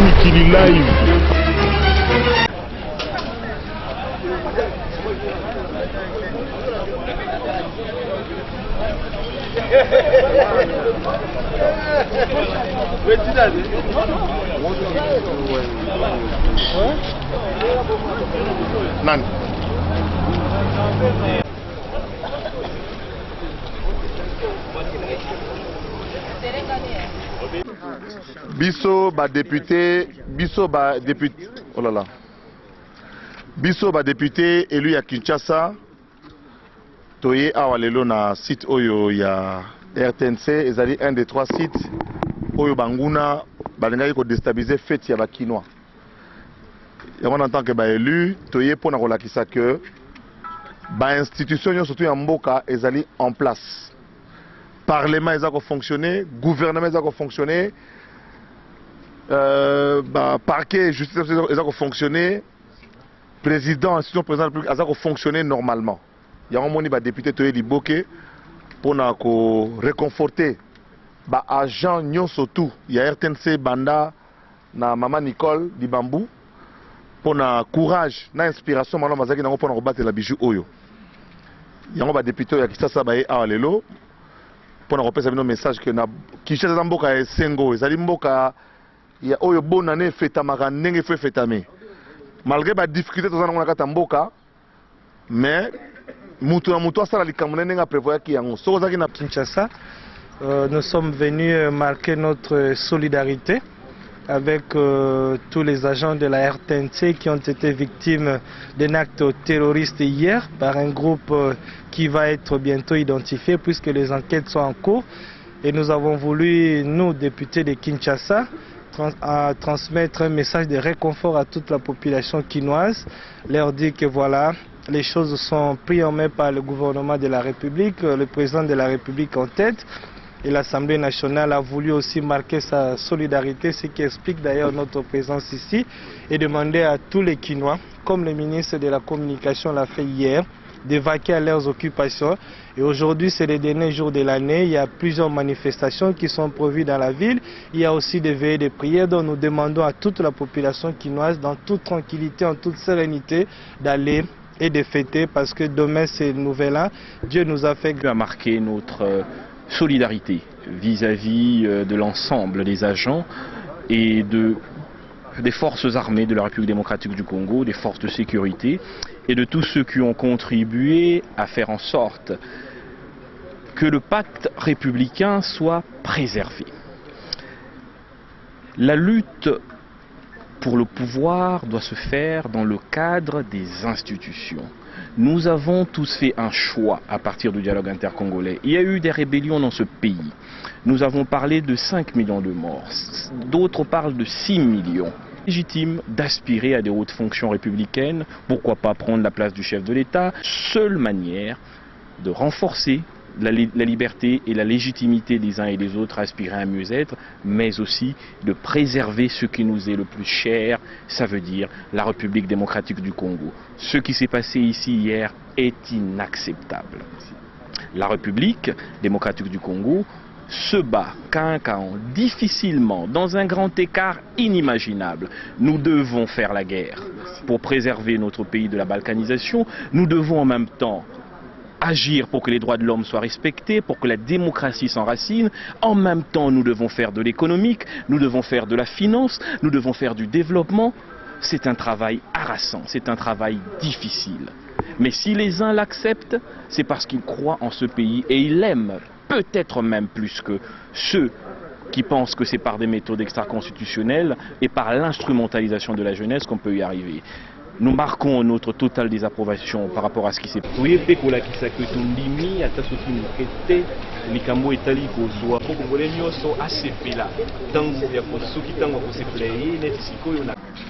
Mikili Live. Nan. Biso ba député, oh là là. Biso ba député élu à Kinshasa. Toye awalelo na site oyo ya RTNC, ezali un des 3 sites oyo banguna balengaki ko déstabiliser fête ya bakinois. Et en tant que ba élu, toye pona kolakisa que ba institution surtout ya mboka ezali en place. Parlement ezako fonctionner, gouvernement ezako fonctionner, parquet justice ezako fonctionner, président institution président de la République ezako fonctionner normalement. Il y a un moni ba député toye liboke pour na ko réconforter ba agent nyonso tout. Il y a RTNC banda na maman Nicole di Bambou pour na courage na inspiration malama zaki na pour na battre la bijou oyo. Il y a un ba député ya Kinshasa ba a lelo pour na repérer un message que na Kinshasa mboka e sengo ezali mboka ya oyo bonne année feta maka ndenge fe fetame. Malgré ba difficulté tozana na kata mboka mais Kinshasa, nous sommes venus marquer notre solidarité avec tous les agents de la RTNC qui ont été victimes d'un acte terroriste hier par un groupe qui va être bientôt identifié puisque les enquêtes sont en cours. Et nous avons voulu, nous, députés de Kinshasa, transmettre un message de réconfort à toute la population quinoise, leur dire que voilà, les choses sont prises en main par le gouvernement de la République, le président de la République en tête. Et l'Assemblée nationale a voulu aussi marquer sa solidarité, ce qui explique d'ailleurs notre présence ici, et demander à tous les Quinois, comme le ministre de la Communication l'a fait hier, de vaquer à leurs occupations. Et aujourd'hui, c'est le dernier jour de l'année. Il y a plusieurs manifestations qui sont prévues dans la ville. Il y a aussi des veillées de prières dont nous demandons à toute la population quinoise, dans toute tranquillité, en toute sérénité, d'aller et de fêter parce que demain c'est le nouvel an. Dieu nous a fait marquer notre solidarité vis-à-vis de l'ensemble des agents et des forces armées de la République démocratique du Congo, des forces de sécurité et de tous ceux qui ont contribué à faire en sorte que le pacte républicain soit préservé. La lutte pour le pouvoir doit se faire dans le cadre des institutions. Nous avons tous fait un choix à partir du dialogue intercongolais. Il y a eu des rébellions dans ce pays. Nous avons parlé de 5 millions de morts. D'autres parlent de 6 millions. Légitime d'aspirer à des hautes fonctions républicaines. Pourquoi pas prendre la place du chef de l'État? Seule manière de renforcer la liberté et la légitimité des uns et des autres à aspirer à un mieux-être, mais aussi de préserver ce qui nous est le plus cher, ça veut dire la République démocratique du Congo. Ce qui s'est passé ici hier est inacceptable. La République démocratique du Congo se bat difficilement dans un grand écart inimaginable. Nous devons faire la guerre pour préserver notre pays de la balkanisation. Nous devons en même temps agir pour que les droits de l'homme soient respectés, pour que la démocratie s'enracine. En même temps, nous devons faire de l'économique, nous devons faire de la finance, nous devons faire du développement. C'est un travail harassant, c'est un travail difficile. Mais si les uns l'acceptent, c'est parce qu'ils croient en ce pays et ils l'aiment, peut-être même plus que ceux qui pensent que c'est par des méthodes extra-constitutionnelles et par l'instrumentalisation de la jeunesse qu'on peut y arriver. Nous marquons notre totale désapprobation par rapport à ce qui s'est passé. Oui,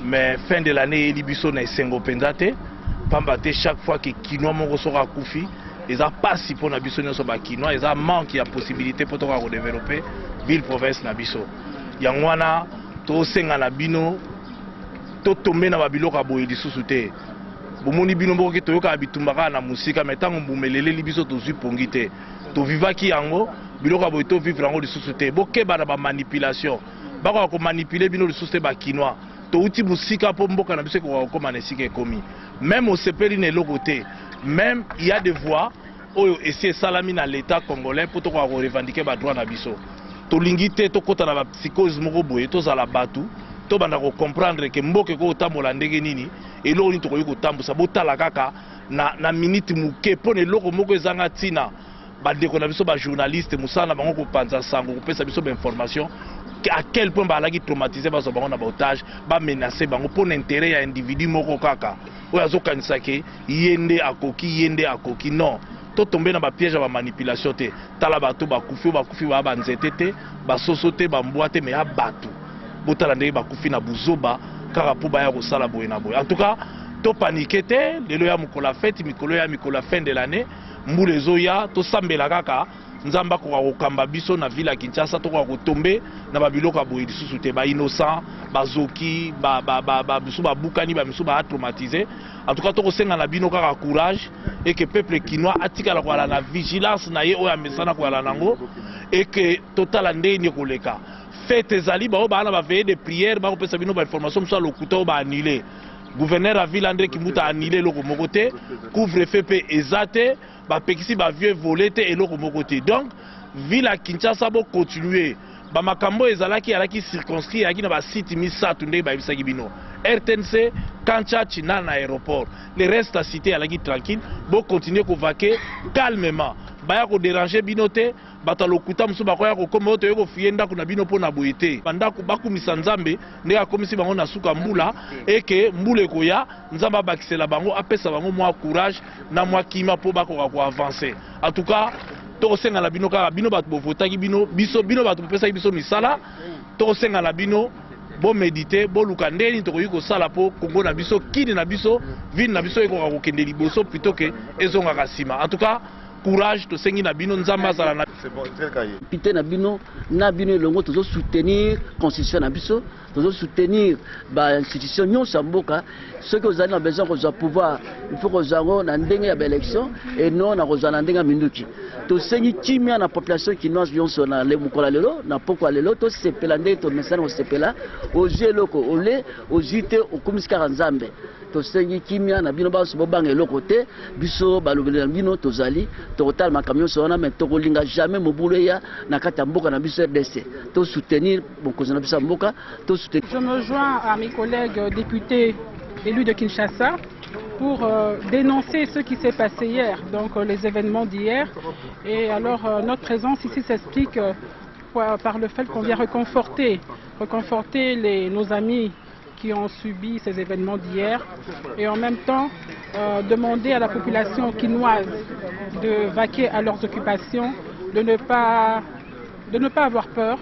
mais fin de l'année, Libiso n'a pas pendate. Pambate chaque fois que Kinois mon sera koufi, ils n'ont pas si pour Nabiso ne sont pas Kinois, ils ont manque de possibilité pour développer ville province Nabiso. Yangwana, to senga Nabino. Tombe na babilo ka boye lisusu te bomoni bino mboki toyoka bitumbaka na musika metango mbumelele libiso tozwi pongi te to vivaki yango biloko boye to vivre yango lisusu te bokeba na ba manipulation bako ko manipuler bino lisusu ba kinois to uti musika po mboka na biso ko koma na sika ekomi même au sepeli ne lokote même il y a des voix oyo essayer salami na l'état congolais pour to ko revendiquer ba droit na biso to lingite to kota na ba psychose moko boye to za la batu to banda ko comprendre que mboke ko tambola ndenge nini eloko ni to ko tambusa botala kaka na minute muke pone loko moko ezanga tina bandeko na biso ba journaliste musana bango ko panza sango ko pesa biso ba information à quel point balaki traumatisé baso bango na ba otage ba menacer bango pour l'intérêt ya individu moko kaka oyo azokanisa ke yende akoki non to tomber na ba piège ba manipulation te tala bato bakufi ba nzete te ba soso te ba mbwa te mais ya bato botala ndenge bakufi na buzoba kaka po baya kosala boye na boye en tout cas to paniquer te lelo ya mikola fête mikolo ya mikola fin de l'année mbula ezoya to sambela kaka nzamba ko kokamba biso na ville ya Kinshasa to ko tomber na babiloko boye lisusu te ba innocent bazoki biso babukani ba miso ba traumatisé en tout cas to ko senga na bino kaka courage et que peuple kinois atikala ko ala na vigilance na ye oya mesana ko ala nango et que total ndeni ko leka fête ezali ba bana ba veiller de prière ba ko pesa bino ba information so lokuta ba annuler gouverneur à ville André Kimuta annulé loko mokote couvre-feu pe ezate ba pekisi ba vieux volé te eloko mokote donc ville à Kinshasa bo continuer ba makambo ezalaki alaki circonscrit yaki na ba site misatu ndé ba bisaki bino RTNC Kancha China na aéroport le reste à cité alaki tranquille bo continuer ko vaquer calmement baya ko déranger bino te bata lokuta musu bakoya ko koma oto yeko fienda kuna bino pona boyete bandako bakumisa nzambe ndeka komisi bango na suka mbula eke mbula ekoya nzamba bakisela bango apesa bango mwa courage na mwa kima po bako ko avancer en tout cas to senga na bino kaka bino bato bovotaki bino bato bopesaki biso misala to senga na bino bo méditer bo luka ndeni to koyi ko sala po Congo na biso kini na biso ville na biso eko ko kende liboso plutôt que ezonga kasima en tout cas courage to sengi na bino nzamba zala na pité na bino longo tozo soutenir constitution na biso tozo soutenir ba institution nyonso mboka ceux que vous avez besoin de pouvoir il faut que vous na ndenge ya élection et non na kozana ndenge minduki to sengi kimia na population kinoise nyonso na le mukola lelo na pokwa lelo to sepela ndenge to mesana o sepela ozie loko ole ozite okumiska nzambe to sengi kimia na bino baso bobanga eloko te biso balobeli na bino tozali total makamyo sona mais to kolinga jamais mobulu ya na kata mboka na biso RDC to soutenir bokozi na biso mboka to soutenir. Je me joins à mes collègues députés élus de Kinshasa pour dénoncer ce qui s'est passé hier, donc les événements d'hier. Et alors notre présence ici s'explique par le fait qu'on vient reconforter nos amis qui ont subi ces événements d'hier et en même temps demander à la population quinoise de vaquer à leurs occupations, de ne pas avoir peur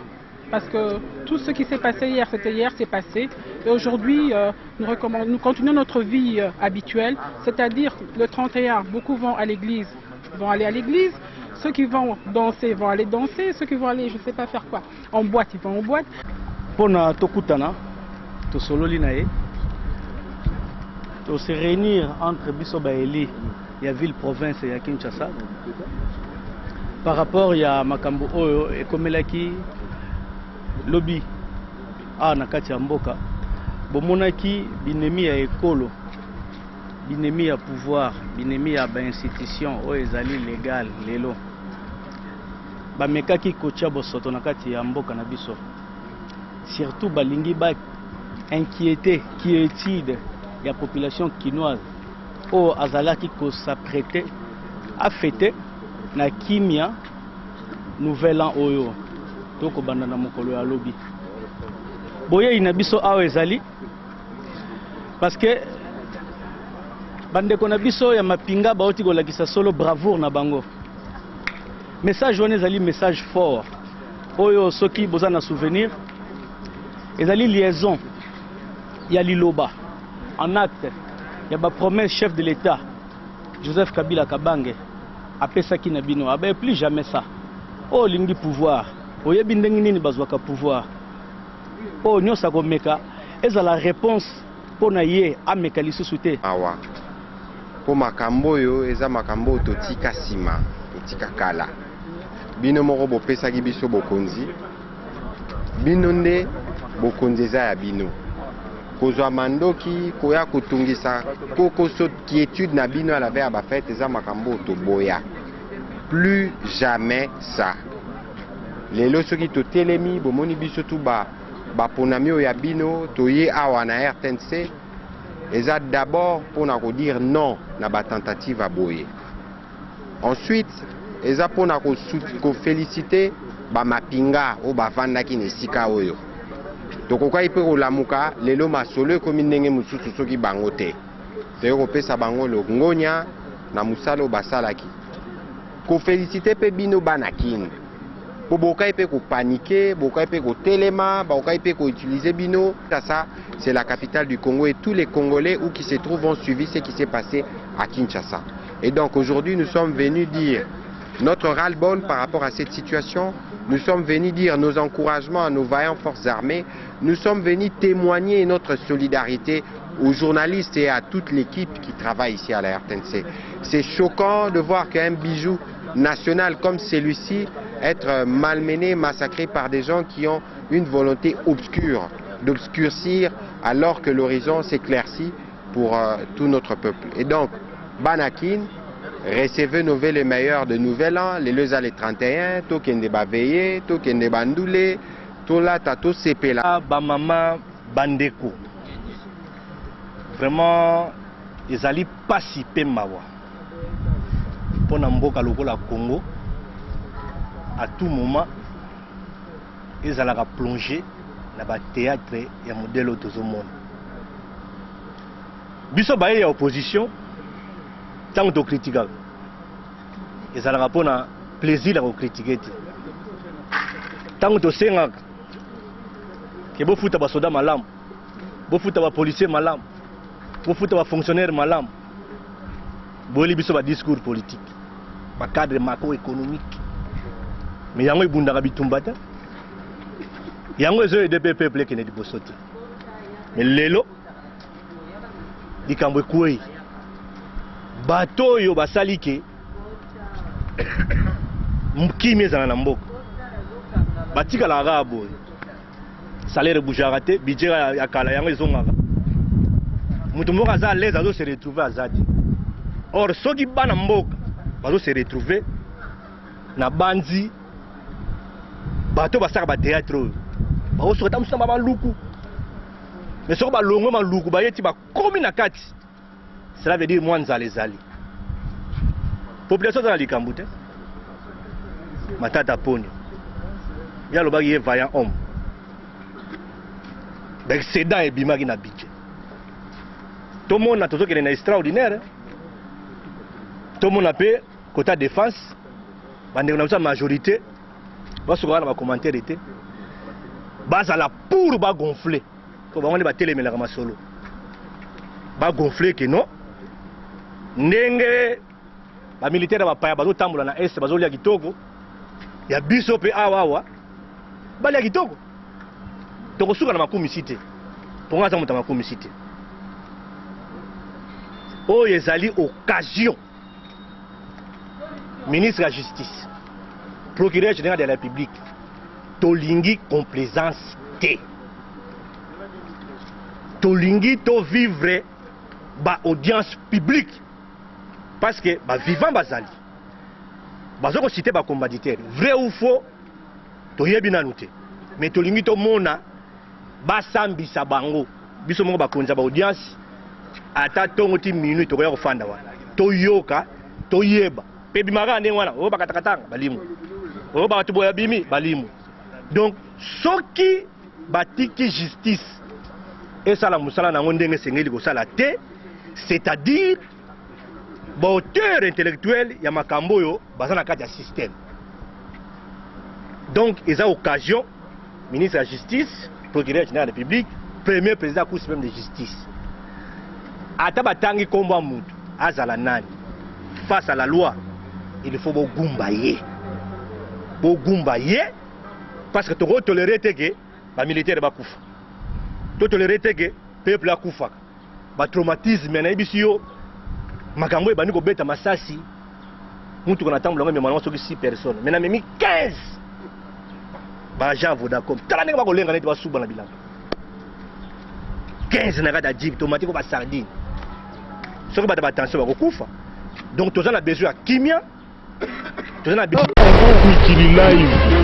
parce que tout ce qui s'est passé hier, c'était hier, c'est passé. Et aujourd'hui, nous continuons notre vie habituelle, c'est-à-dire le 31, beaucoup vont aller à l'église, ceux qui vont danser vont aller danser, ceux qui vont aller, je ne sais pas faire quoi, en boîte, ils vont en boîte. Pona tokutana, to sololi na ye, to se réunir entre biso baeli ya ville province ya Kinshasa par rapport ya makambo oyo ekomelaki lobby na kati ya mboka bomonaki binemi ya ekolo binemi ya pouvoir binemi ya ba institution oyo ezali légal lelo bamekaki kotia bosoto na kati ya mboka na biso surtout balingi ba inquiété quiétude ya population kinoise oyo azalaki ko s'apprêter à fêter na kimia nouvel an oyo toko banda na mokolo ya lobi boye ina biso awa ezali parce que bandeko na biso ya mapinga baoti kolakisa solo bravoure na bango message wana ezali message fort oyo soki boza na souvenir ezali liaison ya liloba en acte ya ba promesse chef de l'État Joseph Kabila Kabange apesaki na bino abe plus jamais ça o lingi pouvoir oyebi ndenge nini bazwaka pouvoir o nyosa komeka eza la réponse pona ye ameka lisusu te awa po makambo yo eza makambo totika sima totika kala bino moko bopesaki biso bokonzi bino nde bokonzi eza ya bino kozwa mandoki koya kotungisa kokoso quiétude na bino à la veille ya bafete eza makambo toboya plus jamais ça lelo soki totelemi bomoni biso tu baponami oyo ya bino toye awa na RTNC eza d'abord mpona kodire non na batentative ya boye ensuite eza mpona kofélicite bamapinga oyo bavandaki na esika oyo tokokai mpe kolamuka lelo masolo ekomi ndenge mosusu soki bango te toye kopesa bango longonya na mosala oyo basalaki kofélicite mpe bino bana kini po bokai mpe kopanike bokai mpe kotelema bokai mpe koutiliser bino. Ça c'est la capitale du Congo et tous les Congolais où qui se trouvent ont suivi ce qui s'est passé à Kinshasa. Et donc aujourd'hui nous sommes venus dire notre ras-le-bol par rapport à cette situation. Nous sommes venus dire nos encouragements à nos vaillantes forces armées. Nous sommes venus témoigner notre solidarité aux journalistes et à toute l'équipe qui travaille ici à la RTNC. C'est choquant de voir qu'un bijou national comme celui-ci être malmené, massacré par des gens qui ont une volonté obscure d'obscurcir alors que l'horizon s'éclaircit pour tout notre peuple. Et donc, Banakin, recevez nos vœux les meilleurs de Nouvel An, les leux à les 31, Tokende Baveye, Tokende Bandoule, Tola Tato Sepela. Bamama Bandeko. Vraiment, ils allaient pas si peu mawa. Pour Namboka Lokola Congo, à tout moment, ils allaient plonger dans le théâtre et le modèle de tout le monde. Biso baye ya opposition, tant que critique. Ils allaient pour un plaisir à critiquer. Tant que senga, que vous foutez des soldats malam, vous foutez des policiers malam, vous foutez des fonctionnaires malam, vous avez un discours politique, un cadre macroéconomique. Mais il y a un bunda bitumbata, il y a un des peuples qui ne sont pas. Mais lelo, di kambwe koué, bateau yo basalike, mkime zana namboka, batika la rabo, salaire boujarate, budget ya kala yango ezongaka. Mutu moko aza à l'aise azo se retrouver à Zadi. Or soki bana mboka bazo se retrouver na bandi bato basaka ba théâtre ba osota musamba ba luku. Mais soko ba longo ma luku ba yeti ba komi na kati. Cela veut dire mwanza les ali. Population dans likambu te. Matata ponyo. Ya lo ba ye vaillant homme. L'excédent est bimaki na budget. Tout le monde a toujours été extraordinaire. Tout le monde a payé quota défense. La majorité, va la commentaire était. Base à la pour va gonfler. Quand on va télé mais la solo. Va gonfler que non. Nenge, la militaire va pas bazo tambola na est bazo lia kitoko. Ya biso pe awa. Ba lia kitoko. Donc suka na makumisité. Pour nga za makumisité. Oh, ils allaient occasion. Ministre de la Justice, procureur général de la République, tolingi complaisance té. Tolingi to vivre ba audience publique. Parce que ba vivant bazali. Bazoko cité ba combattitaire. Vrai ou faux, to yebi nanouté. Mais tolingi to mona ba sambisa bango. Biso mongo ba konza ba audience. Ata tongo ti minute to ko fanda wana to yoka to yeba pebi magane wana o bakatakatanga balimu o ba tuboya bimi balimu. Donc soki batiki justice et ça la musala na ndenge sengeli ko sala te, c'est-à-dire ba auteur intellectuel ya makambo yo bazana kati ya système. Donc ils ont occasion ministre de la Justice, procureur général de la République, premier président de la Cour suprême de justice. Atabatangi komba mutu azala nani face à la loi, il faut bogumbaye parce que tu dois tolérer que les militaires ba kufa, tu tolérer que peuple a kufa, ba traumatisme na ibisiyo makambo ebani ko beta masasi mutu kona tambula ngame mwana soki 6 personnes mais na memi 15 ba agent Vodacom tala ndenge ba kolenga neti ba suba na bilanga. 15 na kata digue tomate ko ba sardine soki bata batension bakokufa donc toza na besoin ya kimia toza na besoin Mikili Live.